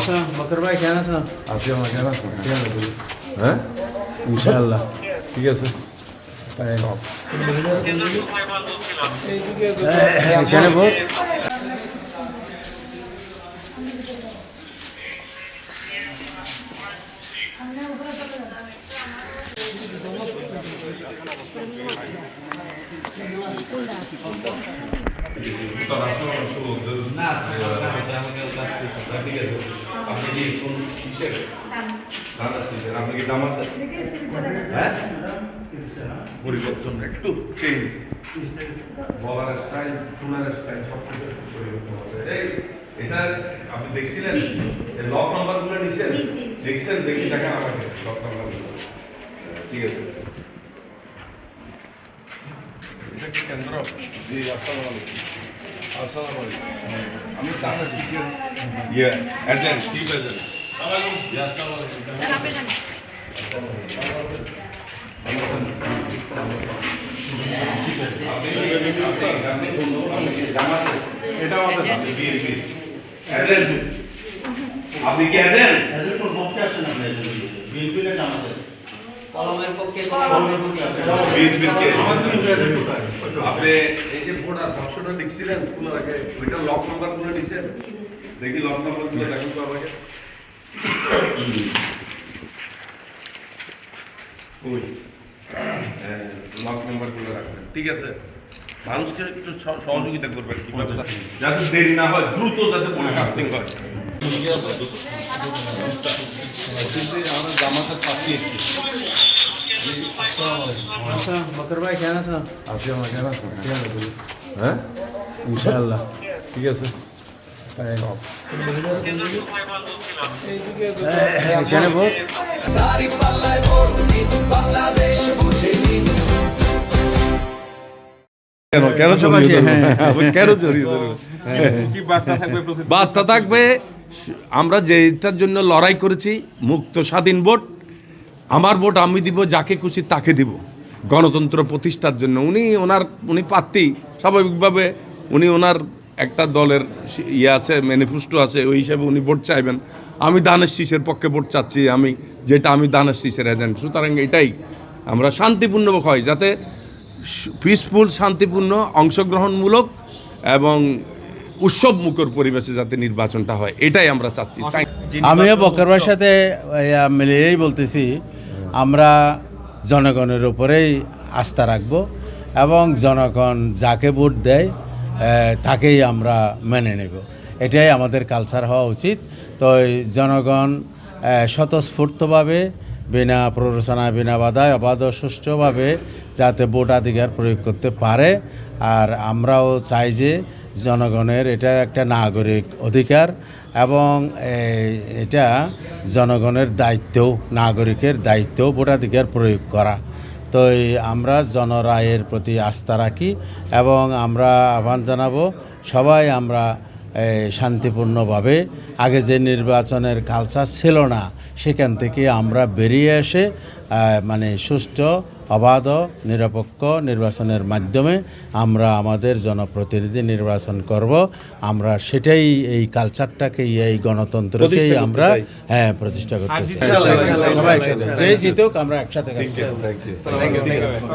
আচ্ছা বকর ভাই কেমন আছো? আছি আমার কেন আছো? হ্যাঁ ইনশাআল্লাহ ঠিক আছে এখানে ভোট আপনি কি দামাত হ্যাঁ পরিবর্তন একটু চেঞ্জ বলার স্টাইল শোনার স্টাইল সব কিছু পরিবর্তন হবে এই এটা আপনি দেখছিলেন লক নাম্বার গুলো নিছেন দেখছেন দেখি দেখা আমাকে লক নাম্বার গুলো ঠিক আছে এটা কি কেন্দ্র জি আসসালামু আলাইকুম আসসালামু আলাইকুম আমি সামনে শিখি ইয়ে এজেন্ট চিফ এজেন্ট আসসালামু আলাইকুম আপনি কি আছেন আপনি এই যে ভোটার বাক্সটা লিখছিলেন খোলার আগে ওইটা লক নাম্বার গুলো নিছেন দেখি লক নাম্বার গুলো দেখুন তো আমাকে ওই লক নাম্বার গুলো রাখবেন ঠিক আছে মানুষকে একটু সহযোগিতা করবেন কিভাবে যাতে দেরি না হয় দ্রুত যাতে ব্রডকাস্টিং হয় আমরা জামাতে পাঠিয়েছি আচ্ছা বকর ভাই কেমন আছো? আছি আমার কেন আছো? হ্যাঁ ইনশাআল্লাহ ঠিক আছে এখানে ভোট কেন কেন জড়িয়ে ধরবো? কেন জড়িয়ে ধরবো? বার্তা থাকবে আমরা যেটার জন্য লড়াই করেছি মুক্ত স্বাধীন ভোট আমার ভোট আমি দিব যাকে খুশি তাকে দিব গণতন্ত্র প্রতিষ্ঠার জন্য উনি প্রার্থী স্বাভাবিকভাবে উনি ওনার একটা দলের ইয়ে আছে ম্যানিফেস্টো আছে ওই হিসাবে উনি ভোট চাইবেন আমি দানের শীষের পক্ষে ভোট চাচ্ছি আমি দানের শীষের এজেন্ট সুতরাং এটাই আমরা শান্তিপূর্ণ হয় যাতে পিসফুল শান্তিপূর্ণ অংশগ্রহণমূলক এবং উৎসব মুখর পরিবেশে যাতে নির্বাচনটা হয় এটাই আমরা চাচ্ছি আমিও বকর ভাইয়ের সাথে মিলিয়েই বলতেছি আমরা জনগণের উপরেই আস্থা রাখব এবং জনগণ যাকে ভোট দেয় তাকেই আমরা মেনে নেব এটাই আমাদের কালচার হওয়া উচিত তো জনগণ স্বতঃস্ফূর্তভাবে বিনা প্ররোচনা বিনা বাধায় অবাধ সুষ্ঠুভাবে যাতে ভোটাধিকার প্রয়োগ করতে পারে আর আমরাও চাই যে জনগণের এটা একটা নাগরিক অধিকার এবং এটা জনগণের দায়িত্বও নাগরিকের দায়িত্বও ভোটাধিকার প্রয়োগ করা তো আমরা জনরায়ের প্রতি আস্থা রাখি এবং আমরা আহ্বান জানাবো সবাই আমরা শান্তিপূর্ণভাবে আগে যে নির্বাচনের কালচার ছিল না সেখান থেকে আমরা বেরিয়ে এসে মানে সুষ্ঠু অবাধ নিরপেক্ষ নির্বাচনের মাধ্যমে আমরা আমাদের জনপ্রতিনিধি নির্বাচন করব আমরা সেটাই এই কালচারটাকে এই গণতন্ত্রকেই আমরা প্রতিষ্ঠা করতে চাই সবাই একসাথে যে জিতুক আমরা একসাথে